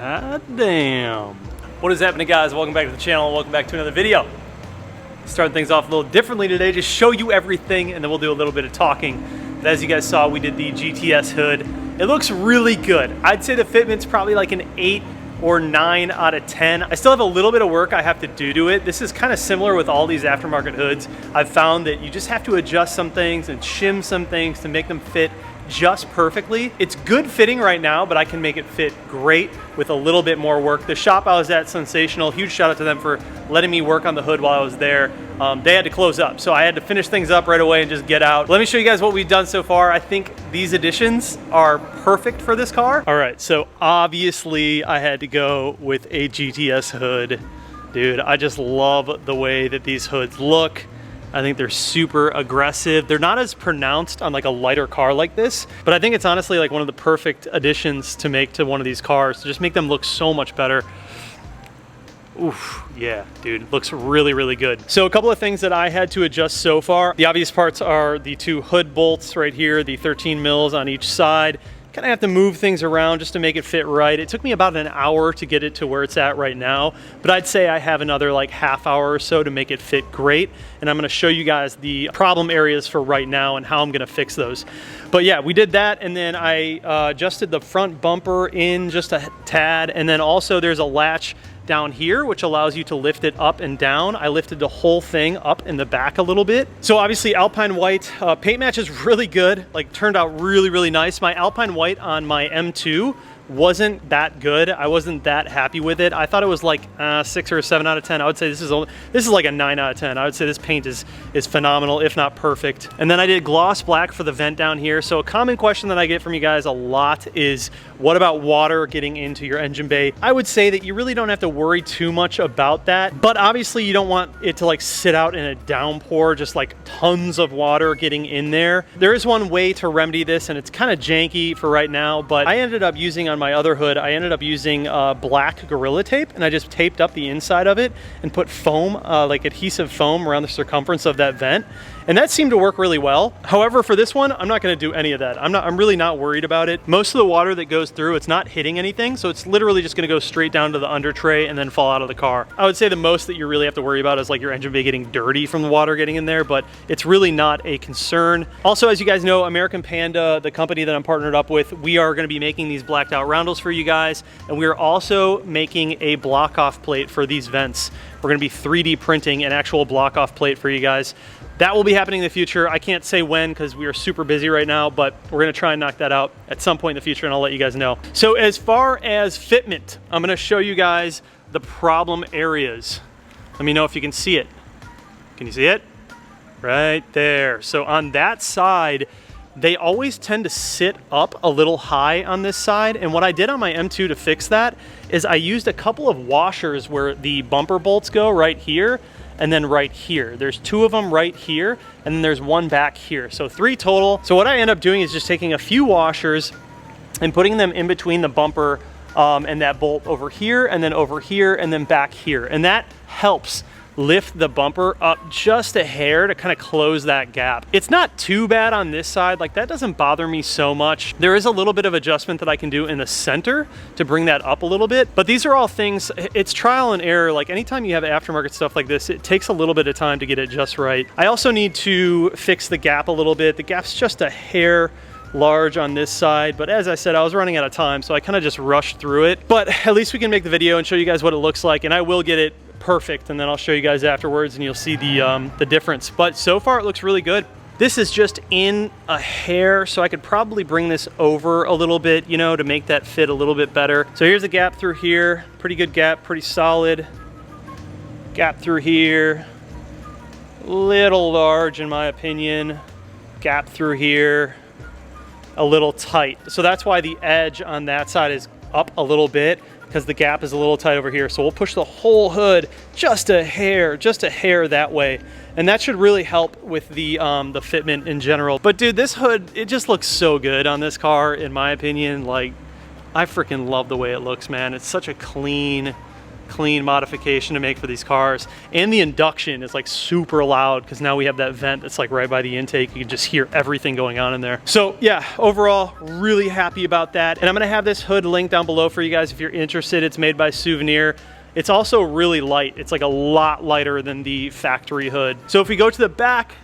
God damn. What is happening, guys? Welcome back to the channel. Welcome back to another video. Starting things off a little differently today, just show you everything and then we'll do a little bit of talking. But as you guys saw, we did the GTS hood. It looks really good. I'd say the fitment's probably like an 8 or 9 out of 10. I still have a little bit of work I have to do to it. This is kind of similar with all these aftermarket hoods. I've found that you just have to adjust some things and shim some things to make them fit just perfectly. It's good fitting right now, but I can make it fit great with a little bit more work. The shop I was at, Sensational, huge shout out to them for letting me work on the hood while I was there. They had to close up, so I had to finish things up right away and just get out. Let me show you guys what we've done so far. I think these additions are perfect for this car. All right, so obviously I had to go with a GTS hood. Dude, I just love the way that these hoods look. I think they're super aggressive. They're not as pronounced on like a lighter car like this, but I think it's honestly like one of the perfect additions to make to one of these cars to just make them look so much better. Oof, yeah, dude, looks really, really good. So a couple of things that I had to adjust so far. The obvious parts are the two hood bolts right here, the 13 mils on each side. Kind of have to move things around just to make it fit right. It took me about an hour to get it to where it's at right now, but I'd say I have another like half hour or so to make it fit great. And I'm gonna show you guys the problem areas for right now and how I'm gonna fix those. But yeah, we did that, and then I adjusted the front bumper in just a tad, and then also there's a latch down here which allows you to lift it up and down. I lifted the whole thing up in the back a little bit. So obviously Alpine White paint match is really good, like turned out really, really nice. My Alpine White on my M2 wasn't that good. I wasn't that happy with it. I thought it was like 6 or a 7 out of 10. I would say this is like a 9 out of 10. I would say this paint is phenomenal, if not perfect. And then I did gloss black for the vent down here. So a common question that I get from you guys a lot is, what about water getting into your engine bay? I would say that you really don't have to worry too much about that, but obviously you don't want it to like sit out in a downpour, just like tons of water getting in there. There is one way to remedy this, and it's kind of janky for right now, but I ended up using on my other hood, I ended up using black Gorilla Tape, and I just taped up the inside of it and put foam, like adhesive foam around the circumference of that vent. And that seemed to work really well. However, for this one, I'm not gonna do any of that. I'm really not worried about it. Most of the water that goes through, it's not hitting anything, so it's literally just gonna go straight down to the under tray and then fall out of the car. I would say the most that you really have to worry about is like your engine bay getting dirty from the water getting in there, but it's really not a concern. Also, as you guys know, American Panda, the company that I'm partnered up with, we are gonna be making these blacked out roundels for you guys, and we are also making a block off plate for these vents. We're gonna be 3D printing an actual block off plate for you guys. That will be happening in the future. I can't say when because we are super busy right now, but we're gonna try and knock that out at some point in the future, and I'll let you guys know. So as far as fitment, I'm gonna show you guys the problem areas. Let me know if you can see it. Can you see it? Right there. So on that side, they always tend to sit up a little high on this side, and what I did on my M2 to fix that is I used a couple of washers where the bumper bolts go right here and then right here. There's 2 of them right here, and then there's 1 back here. So 3 total. So what I end up doing is just taking a few washers and putting them in between the bumper and that bolt over here, and then back here. And that helps lift the bumper up just a hair to kind of close that gap. It's not too bad on this side, like that doesn't bother me so much. There is a little bit of adjustment that I can do in the center to bring that up a little bit, but these are all things, it's trial and error. Like anytime you have aftermarket stuff like this, it takes a little bit of time to get it just right. I also need to fix the gap a little bit. The gap's just a hair large on this side, but as I said, I was running out of time, so I kind of just rushed through it. But at least we can make the video and show you guys what it looks like, and I will get it perfect, and then I'll show you guys afterwards and you'll see the difference. But so far it looks really good. This is just in a hair, so I could probably bring this over a little bit, you know, to make that fit a little bit better. So here's the gap through here, pretty good gap, pretty solid. Gap through here, little large in my opinion. Gap through here, a little tight. So that's why the edge on that side is up a little bit, because the gap is a little tight over here. So we'll push the whole hood just a hair that way. And that should really help with the fitment in general. But dude, this hood, it just looks so good on this car, in my opinion. Like, I freaking love the way it looks, man. It's such a clean clean modification to make for these cars. And the induction is like super loud because now we have that vent that's like right by the intake. You can just hear everything going on in there. So yeah, overall, really happy about that. And I'm gonna have this hood linked down below for you guys if you're interested. It's made by Souvenir. It's also really light. It's like a lot lighter than the factory hood. So if we go to the back,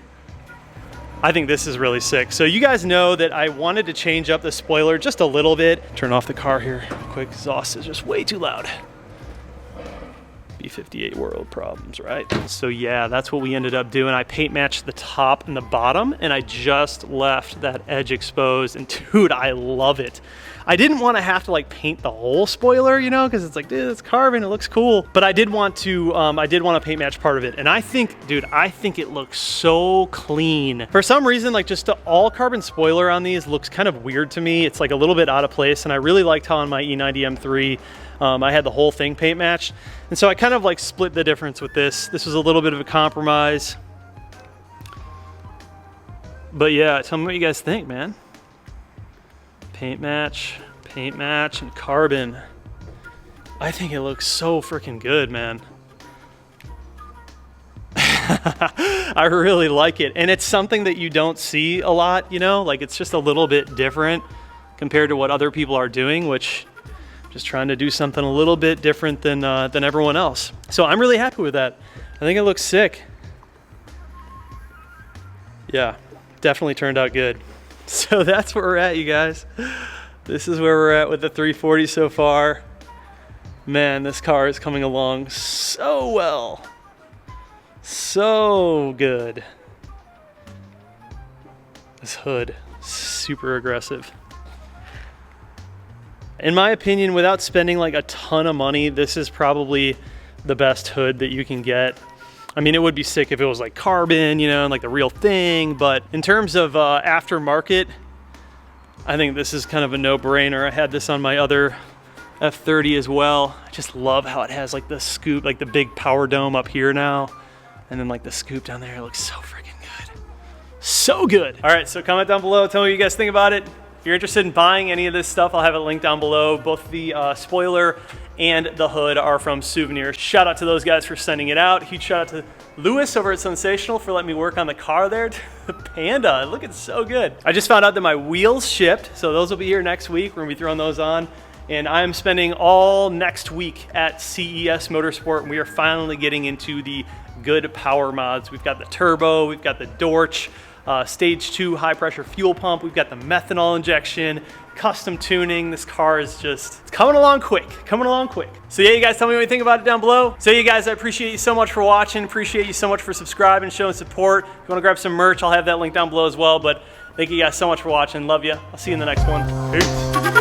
I think this is really sick. So you guys know that I wanted to change up the spoiler just a little bit. Turn off the car here real quick. Exhaust is just way too loud. B58 world problems, right? So yeah, that's what we ended up doing. I paint matched the top and the bottom, and I just left that edge exposed, and dude, I love it. I didn't want to have to like paint the whole spoiler, you know, because it's like, dude, it's carbon, it looks cool. But I did want to paint match part of it. And I think, dude, I think it looks so clean. For some reason, like just the all carbon spoiler on these looks kind of weird to me. It's like a little bit out of place. And I really liked how on my E90 M3, I had the whole thing paint matched. And so I kind of like split the difference with this. This was a little bit of a compromise. But yeah, tell me what you guys think, man. Paint match, and carbon. I think it looks so freaking good, man. I really like it. And it's something that you don't see a lot, you know? Like it's just a little bit different compared to what other people are doing, which I'm just trying to do something a little bit different than everyone else. So I'm really happy with that. I think it looks sick. Yeah, definitely turned out good. So that's where we're at, you guys. This is where we're at with the 340 so far. Man, this car is coming along so well. So good. This hood, super aggressive. In my opinion, without spending like a ton of money, this is probably the best hood that you can get. I mean, it would be sick if it was like carbon, you know, and like the real thing, but in terms of aftermarket, I think this is kind of a no-brainer. I had this on my other F30 as well. I just love how it has like the scoop, like the big power dome up here now, and then like the scoop down there. It looks so freaking good. So good. All right, so comment down below. Tell me what you guys think about it. If you're interested in buying any of this stuff, I'll have it linked down below. Both the spoiler and the hood are from Souvenir. Shout out to those guys for sending it out. Huge shout out to Lewis over at Sensational for letting me work on the car there. The Panda, looking so good. I just found out that my wheels shipped, so those will be here next week. We're gonna be throwing those on. And I'm spending all next week at CES Motorsport, and we are finally getting into the good power mods. We've got the turbo, we've got the Dorch, stage 2 high pressure fuel pump, we've got the methanol injection, custom tuning. This car is just, it's coming along quick. So yeah, you guys tell me what you think about it down below. So you guys, I appreciate you so much for watching. Appreciate you so much for subscribing, showing support. If you want to grab some merch, I'll have that link down below as well. But thank you guys so much for watching. Love you. I'll see you in the next one. Peace.